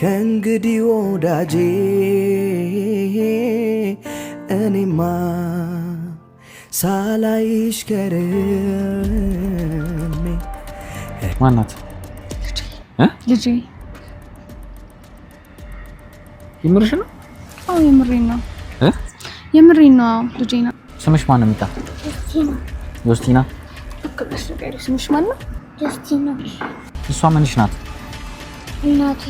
ከእንግዲህ ወዳጄ እኔማ ሳላይሽ ከርሜ ማናት ልጄ ይምርሽ ነው? አዎ የምሬን ነው የምሬን ነው ልጄ ነው ስምሽ ማን ነው? ሚጣ ዮስቲና አከብሽ ነገር ስምሽ ማን ነው? ዮስቲና እሷ ምንሽ ናት? እናቴ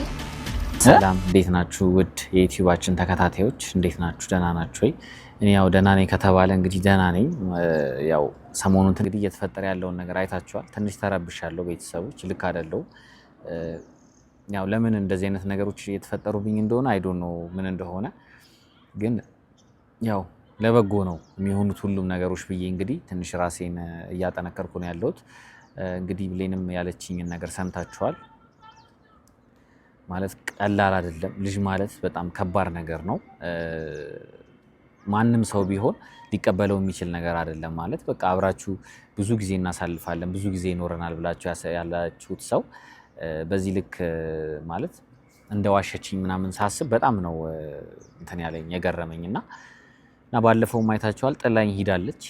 ሰላም እንዴት ናችሁ ውድ የዩቲዩባችን ተከታታዮች እንዴት ናችሁ ደህና ናችሁ ወይ እኔ ያው ደህና ነኝ ከተባለ እንግዲህ ደህና ነኝ ያው ሰሞኑን እንግዲህ እየተፈጠረ ያለውን ነገር አይታችኋል ትንሽ ተረብሻለሁ ቤተሰቦች ልክ አይደለም ያው ለምን እንደዚህ አይነት ነገሮች እየተፈጠሩብኝ እንደሆነ አይ ዶንት ኖ ምን እንደሆነ ግን ያው ለበጎ ነው የሚሆኑት ሁሉም ነገሮች ብዬ እንግዲህ ትንሽ ራሴን እያጠነከርኩ ነው ያለሁት እንግዲህ ብሌንም ያለችኝን ነገር ሰምታችኋል ማለት ቀላል አይደለም ልጅ ማለት በጣም ከባድ ነገር ነው ማንንም ሰው ቢሆን ሊቀበለው የሚችል ነገር አይደለም ማለት በቃ አብራችሁ ብዙ ጊዜ እናሳልፋለን ብዙ ጊዜ ይኖረናል ብላችሁ ያላችሁት ሰው በዚህ ልክ ማለት እንደዋሸችኝ ምናምን ሳስብ በጣም ነው እንትን ያለኝ የገረመኝና ባለፈው ማይታችኋል ጥላኝ ሄዳለች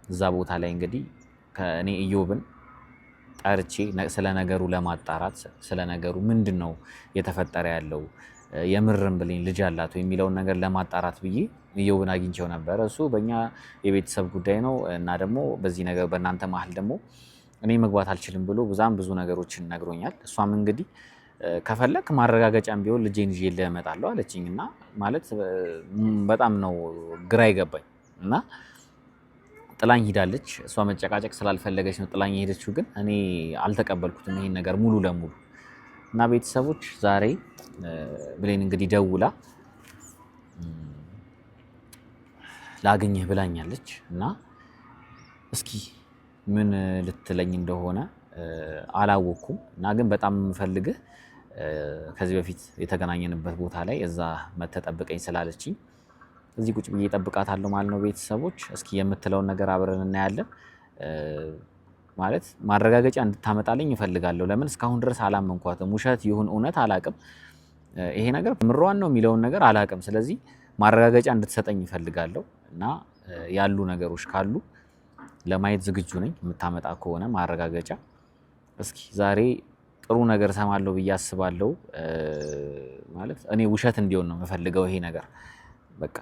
እዛ ቦታ ላይ እንግዲህ ከኔ ኢዮብን ጠርቼ ስለ ነገሩ ለማጣራት ስለ ነገሩ ምንድነው የተፈጠረ ያለው የምርም ብለኝ ልጅ አላት ወይ የሚለው ነገር ለማጣራት ብዬ ኢዮብን አግኝቼው ነበር እሱ በእኛ የቤተሰብ ጉዳይ ነው እና ደግሞ በዚህ ነገር በእናንተ መሃል ደግሞ እኔ መግባት አልችልም ብሎ ብዙ ነገሮችን ነግሮኛል እሷም እንግዲህ ከፈለክ ማረጋገጫም ቢሆን ልጄን ይዤ ልመጣለሁ አለችኝና ማለት በጣም ነው ግራ ይገባኝ እና ጥላኝ ሄዳለች እሷ መጨቃጨቅ ስላልፈለገች ነው ጥላኝ ሄደችው ግን እኔ አልተቀበልኩትም ይሄን ነገር ሙሉ ለሙሉ እና ቤተሰቦች ዛሬ ብሌን እንግዲህ ደውላ ላገኝህ ብላኛለች እና እስኪ ምን ልትለኝ እንደሆነ አላወኩም እና ግን በጣም ፈልግህ ከዚህ በፊት የተገናኘንበት ቦታ ላይ እዛ መተጠብቀኝ ስላለችኝ እዚህ ቁጭ ብዬ እጠብቃታለሁ ማለት ነው ቤተሰቦች እስኪ የምትለውን ነገር አብረን እናያለን ማለት ማረጋገጫ እንድታመጣልኝ እፈልጋለሁ ለምን እስካሁን ድረስ አላመንኳትም ውሸት ይሁን እውነት አላቅም ይሄ ነገር ምሯን ነው የሚለውን ነገር አላቅም ስለዚህ ማረጋገጫ እንድትሰጠኝ እፈልጋለሁ እና ያሉ ነገሮች ካሉ ለማየት ዝግጁ ነኝ የምታመጣ ከሆነ ማረጋገጫ እስኪ ዛሬ ጥሩ ነገር ሰማለሁ ብዬ አስባለሁ ማለት እኔ ውሸት እንዲሆን ነው የምፈልገው ይሄ ነገር በቃ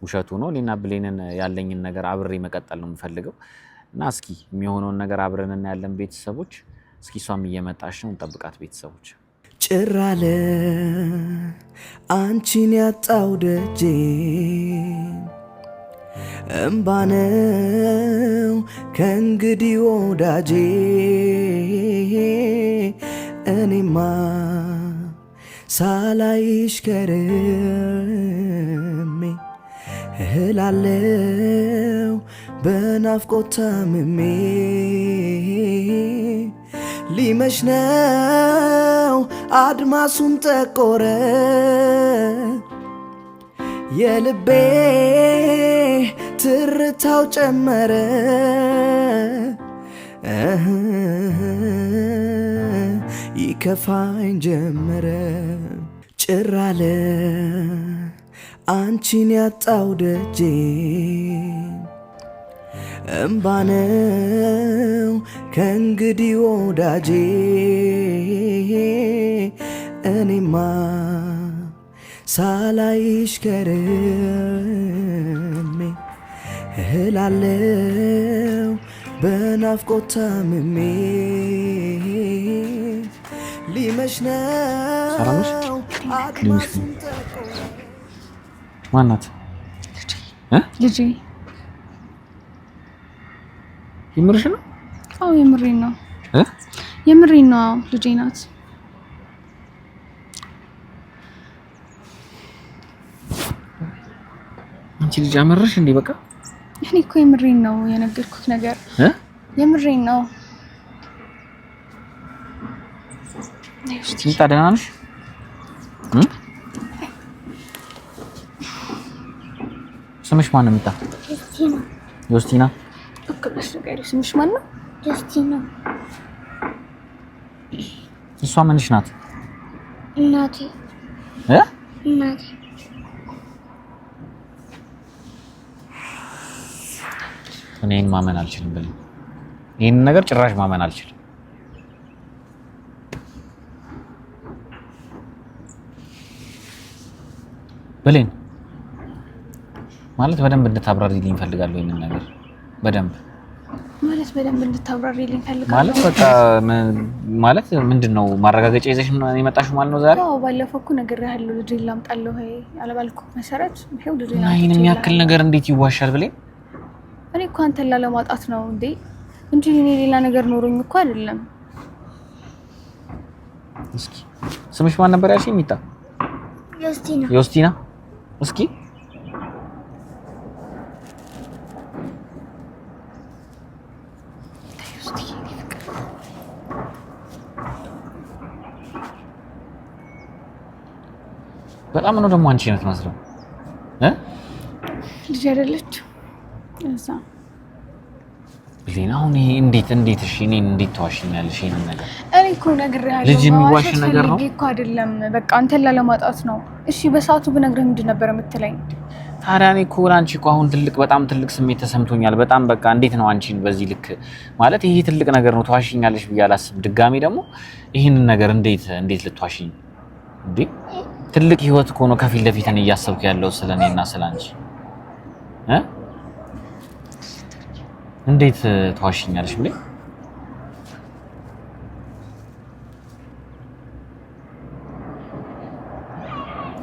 ውሸቱ ነው እኔና ብሌንን ያለኝን ነገር አብሬ መቀጠል ነው የምፈልገው እና እስኪ የሚሆነውን ነገር አብረን እናያለን ቤተሰቦች እስኪ ሷም እየመጣች ነው እንጠብቃት ቤተሰቦች ጭራለ አንቺን ያጣው ደጄ እምባነው ከእንግዲህ ወዳጄ እኔማ ሳላይሽ ከርሜ እህላለው በናፍቆት ታምሜ ሊመሽ ነው አድማሱም ጠቆረ የልቤ ትርታው ጨመረ ይከፋኝ ጀመረ ጭራለ አንቺን ያጣው ደጄ እምባነው ከእንግዲህ ወዳጄ እኔማ ሳላይሽ ከርሜ እህላለው በናፍቆት ታምሜ ሊመሽ ነው አድማሱም ጠቆረ ማናት ልጄ ይምርሽ ነው? አዎ የምሬን ነው የምሬን ነው ልጄ ናት አንቺ ልጅ አመረሽ እንዴ በቃ እኔ እኮ የምሬን ነው የነገርኩት ነገር የምሬን ነው ሚጣ ደህና ነሽ ስምሽ ማን ነው ሚጣ ዮስቲና አከብሽ ነገር ስምሽ ማን ነው ዮስቲና እሷ ምንሽ ናት እናቴ እናቴ እኔን ማመን አልችልም ብለኝ ይሄን ነገር ጭራሽ ማመን አልችልም። ብሌን ማለት በደንብ እንድታብራሪልኝ እፈልጋለሁ። ይሄንን ነገር በደንብ እንድታብራሪልኝ እፈልጋለሁ ማለት በቃ ማለት ምንድነው ማረጋገጫ ይዘሽ ነው የመጣሽው ማለት ነው ዛሬ? አዎ ባለፈው እኮ ነግሬሃለሁ ልጅ ላምጣለሁ አለባልኩ መሰረት ይሄው ልጅ ላምጣ። ይሄን የሚያክል ነገር እንዴት ይዋሻል ብሌን? እኔ እኮ አንተን ላለማጣት ነው እንዴ እንጂ እኔ ሌላ ነገር ኖሮኝ እኮ አይደለም። እስኪ ስምሽ ማን ነበር ያልሽኝ? ሚጣ ዮስቲና እስኪ በጣም ነው ደግሞ አንቺ ነሽ መስለው ልጅ አይደለች እዛ ብሌን አሁን ይሄ እንዴት እሺ እኔን እንዴት ተዋሽኛለሽ? ይሄን ነገር እኔ እኮ ነግሬሃለሁ ልጅ የሚዋሽ ነገር ነው እኮ አይደለም። በቃ አንተን ላለማጣት ነው። እሺ በሰዓቱ ብነግርህ ምንድን ነበር የምትለኝ? ታዲያ እኔ እኮ አንቺ እኮ አሁን በጣም ትልቅ ስሜት ተሰምቶኛል። በጣም በቃ እንዴት ነው አንቺን በዚህ ልክ ማለት ይሄ ትልቅ ነገር ነው ተዋሽኛለሽ ብዬ አላስብም። ድጋሚ ደግሞ ይሄንን ነገር እንዴት ልትዋሽኝ እንዴ? ትልቅ ህይወት እኮ ነው ከፊት ለፊት እኔ እያሰብኩ ያለው ስለኔና ስላንቺ እንዴት ተዋሽኛለሽ ብለኝ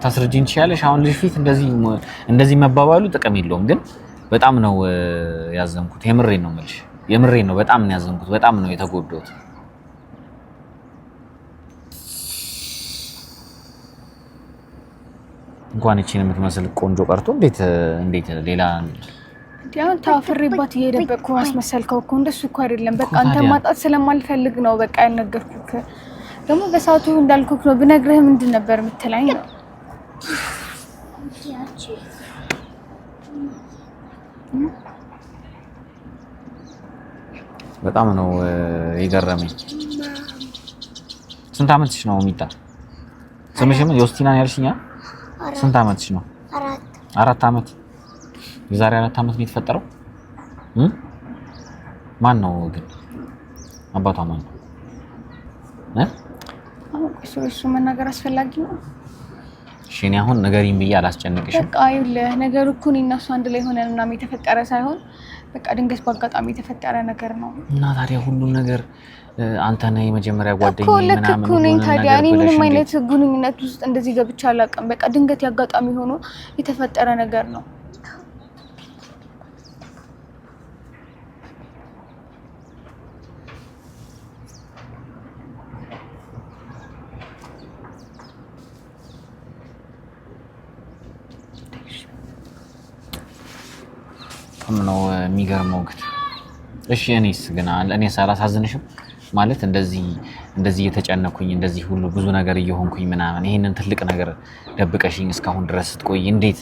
ታስረጅኝ ትችያለሽ። አሁን ልጅ ፊት እንደዚህ መባባሉ ጥቅም የለውም። ግን በጣም ነው ያዘንኩት። የምሬን ነው የምልሽ፣ የምሬን ነው። በጣም ነው ያዘንኩት። በጣም ነው የተጎዳሁት። እንኳን እቺን የምትመስል ቆንጆ ቀርቶ እንዴት ሌላ ያው ታፍሬባት እየደበቅኩ አስመሰልከው እኮ። እንደሱ እኮ አይደለም። በቃ አንተ ማጣት ስለማልፈልግ ነው በቃ ያልነገርኩህ። ደግሞ በሰዓቱ እንዳልኩህ ነው። ብነግርህ ምንድን ነበር የምትለኝ ነው? በጣም ነው የገረመኝ። ስንት አመትሽ ነው ሚጣ? ስምሽም ዮስቲና ያልሽኛ? ስንት አመትሽ ነው? 4 አመት። የዛሬ 4 አመት ነው የተፈጠረው። ማን ነው ግን አባቷ ማን ነው? እሱ መናገር አስፈላጊ ነው? እሺ እኔ አሁን ነገሪን ብዬ አላስጨንቅሽም። በቃ ይኸውልህ ነገሩ እኮ እኔና እሱ አንድ ላይ ሆነን ምናምን የተፈጠረ ሳይሆን በቃ ድንገት በአጋጣሚ የተፈጠረ ነገር ነው። እና ታዲያ ሁሉን ነገር አንተ ነህ የመጀመሪያ ጓደኛዬ ምናምን ነው ነገር ታዲያ እኔ ምንም አይነት ግንኙነት ውስጥ እንደዚህ ገብቼ አላውቅም። በቃ ድንገት ያጋጣሚ ሆኖ የተፈጠረ ነገር ነው። ነው የሚገርመው ግን እሺ እኔስ አላሳዝንሽም ማለት እንደዚህ የተጨነኩኝ እንደዚህ ሁሉ ብዙ ነገር እየሆንኩኝ ምናምን ይሄንን ትልቅ ነገር ደብቀሽኝ እስካሁን ድረስ ስትቆይ እንዴት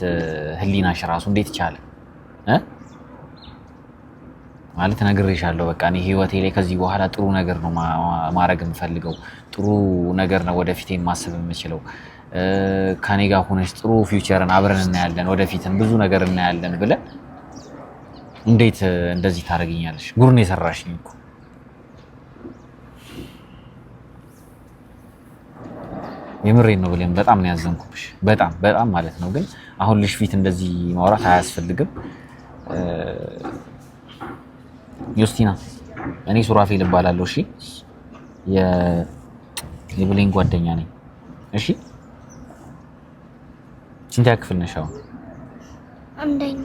ህሊናሽ ራሱ እንዴት ይቻላል ማለት ነግሬሻለሁ። በቃ እኔ ህይወቴ ላይ ከዚህ በኋላ ጥሩ ነገር ነው ማድረግ የምፈልገው፣ ጥሩ ነገር ነው ወደፊት ማሰብ የምችለው። ከኔ ጋር ሆነሽ ጥሩ ፊውቸርን አብረን እናያለን፣ ወደፊትም ብዙ ነገር እናያለን ብለን እንዴት እንደዚህ ታደርጊኛለሽ? ጉርን የሰራሽኝ እኮ የምሬን ነው ብለን በጣም ነው ያዘንኩብሽ። በጣም ማለት ነው። ግን አሁን ልጅ ፊት እንደዚህ ማውራት አያስፈልግም። ዮስቲና እኔ ሱራፌል እባላለሁ። እሺ የብሌን ጓደኛ ነኝ። እሺ ስንተኛ ክፍል ነሽ አሁን? አንደኛ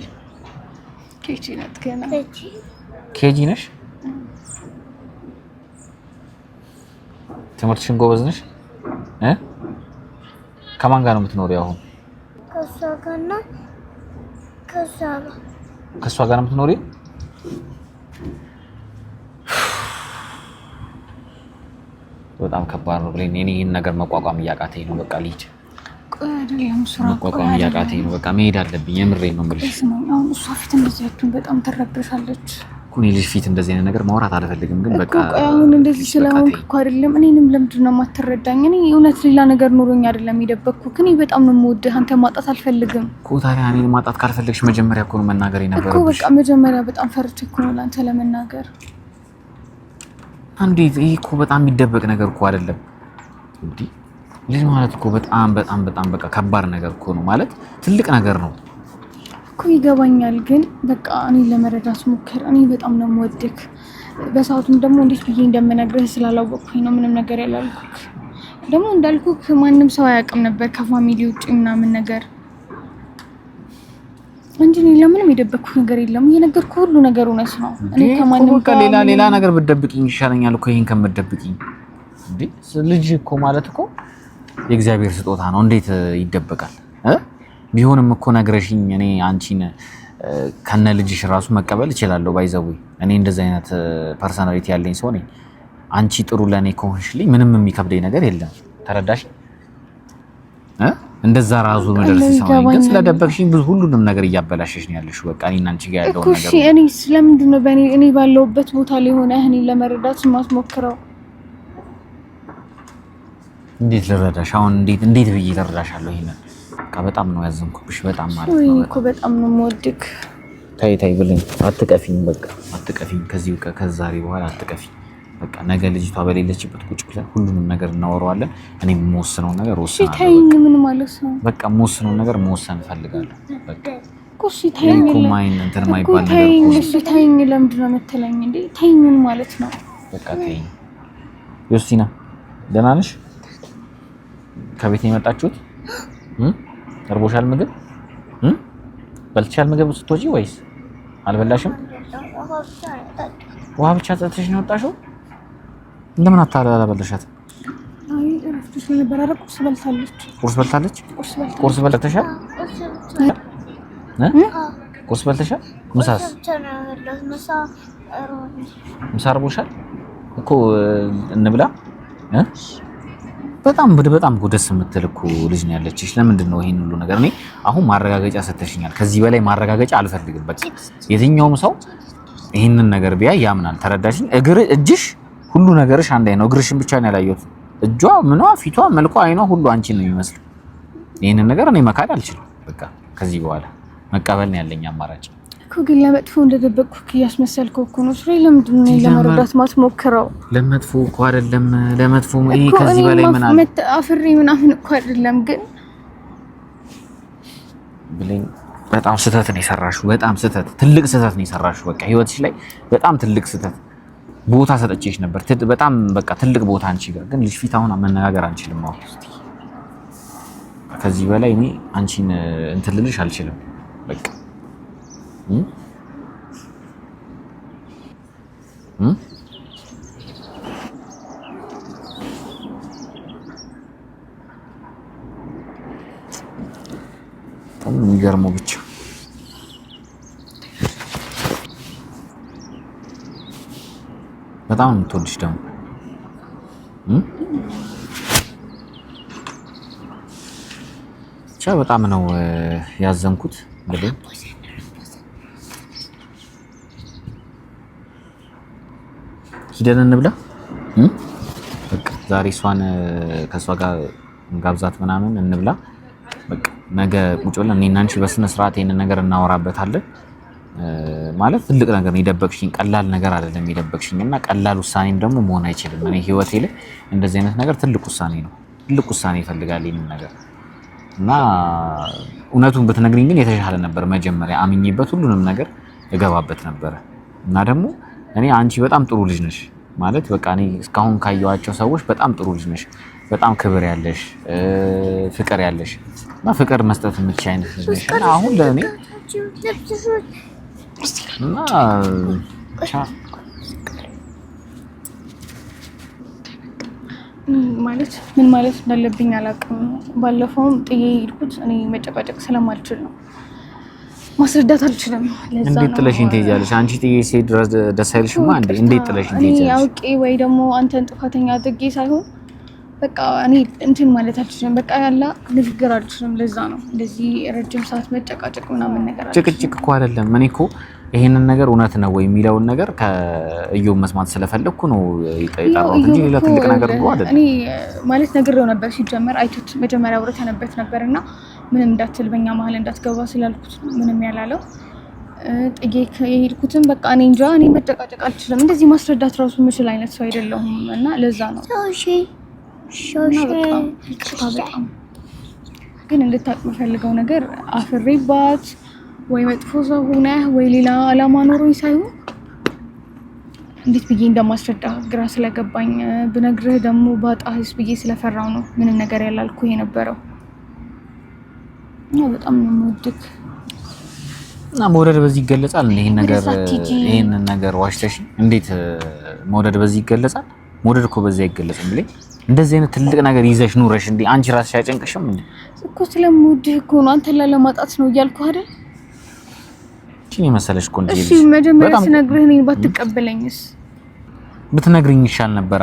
ኬጂ ነሽ? ትምህርትሽን ጎበዝ ነሽ? ከማን ጋር ነው የምትኖሪው አሁን? ከሷ ጋር ነው የምትኖሪው? በጣም ከባድ ነው ብለኝ እኔ ይሄን ነገር መቋቋም እያቃተኝ ነው። በቃ ልጅ መቋቋም እያቃተኝ ነው። በቃ መሄድ አለብኝ። የምሬን ነው የምልሽ። አሁን እሷ ፊት እንደዚህ በጣም ትረብሻለች እኮ እኔ ልጅ ፊት እንደዚህ አይነት ነገር ማውራት አልፈልግም፣ ግን በቃ አሁን እንደዚህ ስለሆንክ እኮ አይደለም። እኔንም ለምንድን ነው የማትረዳኝ? እኔ እውነት ሌላ ነገር ኑሮኝ አይደለም የደበቅኩት። እኔ በጣም ነው የምወድህ፣ አንተ ማጣት አልፈልግም እኮ። ታዲያ እኔን ማጣት ካልፈለግሽ መጀመሪያ እኮ ነው መናገር የነበረብሽ እኮ። በቃ መጀመሪያ በጣም ፈርቼ እኮ ነው ለአንተ ለመናገር። እንዴት? ይሄ እኮ በጣም የሚደበቅ ነገር እኮ አይደለም እንዴ። ልጅ ማለት እኮ በጣም በጣም በጣም በቃ ከባድ ነገር እኮ ነው ማለት ትልቅ ነገር ነው እኮ። ይገባኛል፣ ግን በቃ እኔ ለመረዳት ሞክር። እኔ በጣም ነው የምወድህ። በሰዓቱም ደግሞ እንዴት ብዬ እንደምነግርህ ስላላወቅኩኝ ነው ምንም ነገር ያላልኩክ። ደግሞ እንዳልኩክ ማንም ሰው አያውቅም ነበር ከፋሚሊ ውጪ ምናምን ነገር እንጂ እኔ ለምንም የደበቅኩት ነገር የለም። እየነገርኩህ ሁሉ ነገር እውነት ነው። እኔ ከማንም ጋር ሌላ ነገር ብትደብቂኝ ይሻለኛል እኮ ይሄን ከምትደብቂኝ። እንዴ ልጅ እኮ ማለት እኮ የእግዚአብሔር ስጦታ ነው። እንዴት ይደበቃል? ቢሆንም እኮ ነግረሽኝ እኔ አንቺን ከነ ልጅሽ ራሱ መቀበል እችላለሁ። ባይዘው እኔ እንደዚህ አይነት ፐርሰናሊቲ ያለኝ ሰው ነኝ። አንቺ ጥሩ ለኔ ከሆንሽልኝ ምንም የሚከብደኝ ነገር የለም። ተረዳሽ? እንደዛ ራሱ መድረስ ሰው ነኝ። ግን ስለደበቅሽኝ ብዙ ሁሉንም ነገር እያበላሸሽ ነው ያለሽ። በቃ እኔና አንቺ ጋር ያለው ነገር እሺ። እኔ ስለምንድን ነው እኔ ባለውበት ቦታ ላይ ሆነ እኔን ለመረዳት ማስሞክረው? እንዴት ልረዳሽ? አሁን እንዴት ብዬ ልረዳሻለሁ? ይሄንን በቃ በጣም ነው ያዘንኩብሽ። በጣም ማለት ነው እኮ በጣም ነው የምወድክ። ታይ ብለኝ አትቀፊኝ። በቃ አትቀፊኝ። ከዛሬ በኋላ አትቀፊኝ። በቃ ነገ ልጅቷ በሌለችበት ቁጭ ብለን ሁሉንም ነገር እናወራዋለን። እኔ የምወስነው ነገር ወስናለሁ። እሺ ታይኝ። ምን ማለት ነው? በቃ የምወስነው ነገር መወሰን እፈልጋለሁ። በቃ እሺ ታይኝ። ኮማይን እንትን ማይባል ነገር ታይኝ። እሺ ታይኝ። ለምንድን ነው የምትለኝ እንዴ? ታይኝ ምን ማለት ነው? በቃ ታይኝ። ዮስቲና ደህና ነሽ? ከቤት ነው የመጣችሁት? እርቦሻል? ምግብ በልተሻል? ምግብ ስትወጪ ወይስ አልበላሽም? ውሃ ብቻ ጠጥተሽ ነው የወጣሽው? እንደምን አላበላሻት? አይ እረፍትሽ ነበር። ኧረ ቁርስ በልታለች። ቁርስ በልታለች? ቁርስ በልተሻል? ቁርስ በልተሻል? ምሳስ? ምሳ እርቦሻል እኮ እንብላ። በጣም ደስ የምትል እኮ ልጅ ነው ያለችሽ። ለምንድን ነው ይሄን ሁሉ ነገር? እኔ አሁን ማረጋገጫ ሰጥተሽኛል። ከዚህ በላይ ማረጋገጫ አልፈልግም። በቃ የትኛውም ሰው ይሄንን ነገር ቢያይ ያምናል። ተረዳሽኝ? እጅሽ ሁሉ ነገርሽ አንድ አይነት ነው። እግርሽን ብቻ ነው ያላየሁት። እጇ፣ ምኗ፣ ፊቷ፣ መልኳ፣ አይኗ ሁሉ አንቺን ነው የሚመስለው። ይሄንን ነገር እኔ መካድ አልችልም። በቃ ከዚህ በኋላ መቀበል ነው ያለኝ አማራጭ እኮ። ግን ለመጥፎ እንደደበቅኩ እያስመሰልከው እኮ ነው። ስለዚህ ለምንድን ነው ለመረዳት ማትሞክረው? ለመጥፎ እኮ አይደለም። ለመጥፎ ይሄ ከዚህ በላይ ምን አለ? አፍሬ ምናምን እኮ አይደለም። ግን ብለኝ በጣም ስህተት ነው የሰራሽው። በጣም ስህተት፣ ትልቅ ስህተት ነው የሰራሽው። በቃ ህይወትሽ ላይ በጣም ትልቅ ስህተት። ቦታ ሰጠችሽ ነበር በጣም በቃ ትልቅ ቦታ አንቺ ጋር። ግን ልጅ ፊት አሁን መነጋገር አንችልም። አሁን ከዚህ በላይ እኔ አንቺን እንትን ልልሽ አልችልም። በቃ የሚገርመው ብቻ በጣም የምትወድሽ ደግሞ ብቻ በጣም ነው ያዘንኩት። እንግዲህ ሂደን እንብላ። በቃ ዛሬ እሷን ከእሷ ጋር ጋብዛት ምናምን እንብላ። በቃ ነገ ቁጭ ብለን እኔና አንቺ በስነ ስርዓት ይሄንን ነገር እናወራበታለን። ማለት ትልቅ ነገር ነው የደበቅሽኝ፣ ቀላል ነገር አይደለም የደበቅሽኝ እና ቀላል ውሳኔም ደግሞ መሆን አይችልም። እኔ ህይወቴ ላይ እንደዚህ አይነት ነገር ትልቅ ውሳኔ ነው። ትልቅ ውሳኔ ይፈልጋል ይሄንን ነገር እና እውነቱን ብትነግሪኝ ግን የተሻለ ነበር። መጀመሪያ አምኜበት ሁሉንም ነገር እገባበት ነበር እና ደግሞ እኔ አንቺ በጣም ጥሩ ልጅ ነሽ ማለት በቃ እኔ እስካሁን ካየኋቸው ሰዎች በጣም ጥሩ ልጅ ነሽ። በጣም ክብር ያለሽ፣ ፍቅር ያለሽ እና ፍቅር መስጠት የምትችይ አይነት ልጅ ነሽ እና አሁን ለእኔ እና ማለት ምን ማለት እንዳለብኝ አላውቅም። ባለፈውም ጥዬ ሄድኩት እኔ መጨቃጨቅ ስለማልችል ነው። ማስረዳት አልችልም። ለዛ ነው። እንዴት ጥለሽኝ ትሄጃለሽ? አንቺ ጥዬ ስሄድ ድረስ ደስ አይልሽማ እንዴ? እንዴት ጥለሽኝ ትሄጃለሽ? እኔ አውቄ ወይ ደግሞ አንተን ጥፋተኛ አድርጌ ሳይሆን በቃ እኔ እንትን ማለት አልችልም። በቃ ያላ ንግግር አልችልም። ለዛ ነው እንደዚህ ረጅም ሰዓት መጨቃጨቅ ምናምን ነገር አለ። ጭቅጭቅ እኮ አይደለም። እኔ እኮ ይሄንን ነገር እውነት ነው ወይ የሚለውን ነገር ከእዮብ መስማት ስለፈለኩ ነው የጠየቀው እንጂ ሌላ ትልቅ ነገር ነው አይደል? እኔ ማለት ነግሬው ነበር ሲጀመር አይቶት መጀመሪያ አውርተንበት ነበርና ምንም እንዳትል በእኛ መሀል እንዳትገባ ስላልኩት ምንም ያላለው ጥጌክ የሄድኩትን በቃ እኔ እንጃ እኔ መጨቃጨቅ አልችልም እንደዚህ ማስረዳት ራሱ ምችል አይነት ሰው አይደለሁም እና ለዛ ነው በጣም ግን እንድታውቅ የምፈልገው ነገር አፍሬባት ወይ መጥፎ ሰው ሆነ ወይ ሌላ አላማ ኖሮኝ ሳይሆን እንዴት ብዬ እንደማስረዳ ግራ ስለገባኝ ብነግርህ ደግሞ ባጣህስ ብዬ ስለፈራው ነው ምንም ነገር ያላልኩ የነበረው ነው በጣም ነው የምወድክ እና መውደድ በዚህ ይገለጻል ይሄን ነገር ዋሽተሽ እንዴት መውደድ በዚህ ይገለጻል መውደድ እኮ በዚህ አይገለጽም ብለኝ እንደዚህ አይነት ትልቅ ነገር ይዘሽ ኑረሽ እንዴ አንቺ ራስሽ ያጨንቅሽም እንዴ እኮ ስለምወድህ እኮ ነው አንተ ለማጣት ነው እያልኩ አይደል እቺ መሰለሽ ቆንጆ እሺ መጀመሪያ ስነግርህ እኔን ባትቀበለኝስ ብትነግሪኝ ይሻል ነበር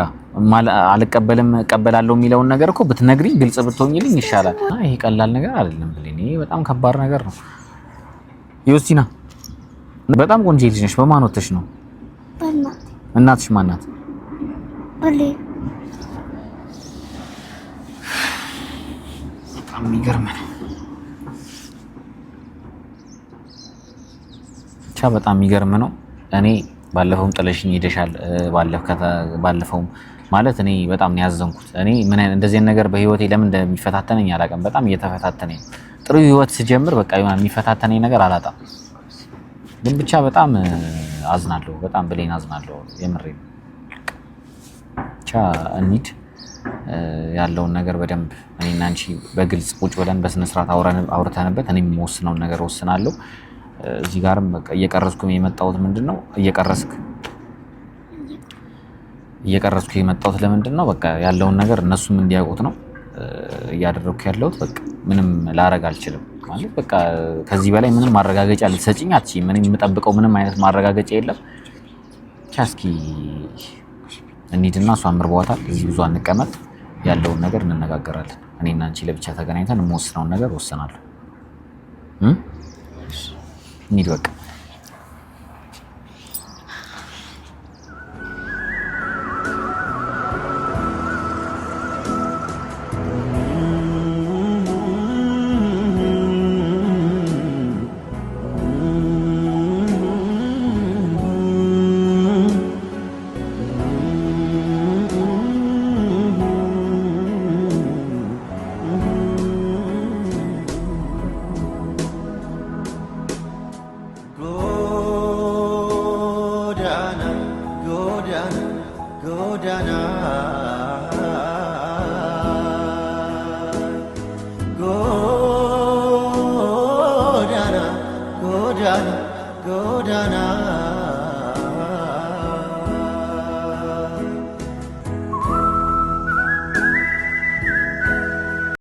አልቀበልም እቀበላለሁ የሚለውን ነገር እኮ ብትነግሪኝ ግልጽ ብትሆኝልኝ ይሻላል ይሄ ቀላል ነገር አይደለም ብለኝ ይሄ በጣም ከባድ ነገር ነው ዮስቲና በጣም ቆንጆ ልጅ ነሽ በማን ወጥተሽ ነው እናትሽ ማን ናት በጣም የሚገርም ነው በጣም የሚገርም ነው እኔ ባለፈውም ጥለሽኝ ሄደሻል ባለፈውም ማለት እኔ በጣም ነው ያዘንኩት እኔ ምን አይነት እንደዚህ ነገር በህይወቴ ለምን እንደሚፈታተነኝ አላውቅም በጣም እየተፈታተነኝ ጥሩ ህይወት ሲጀምር በቃ ይሆናል የሚፈታተነኝ ነገር አላጣም ግን ብቻ በጣም አዝናለሁ በጣም ብሌን አዝናለሁ የምሬ ብቻ እንሂድ ያለውን ነገር በደንብ እኔና አንቺ በግልጽ ቁጭ ብለን በስነ ስርዓት አውርተንበት እኔም የምወስነውን ነገር ወስናለሁ እዚህ ጋርም በቃ እየቀረስኩ የመጣሁት ምንድነው እየቀረስኩ የመጣሁት ለምንድነው በቃ ያለውን ነገር እነሱም እንዲያውቁት ነው እያደረኩ ያለሁት በቃ ምንም ላረግ አልችልም ማለት በቃ ከዚህ በላይ ምንም ማረጋገጫ ልትሰጪኝ አትችይም ምንም የምጠብቀው ምንም አይነት ማረጋገጫ የለም ቻስኪ እንሂድና እሷን ምርቧታል እዚህ ብዙ አንቀመጥ ያለውን ነገር እንነጋገራለን እኔና አንቺ ለብቻ ተገናኝተን የምወስነውን ነገር ወስናለሁ እንሂድ በቃ Godana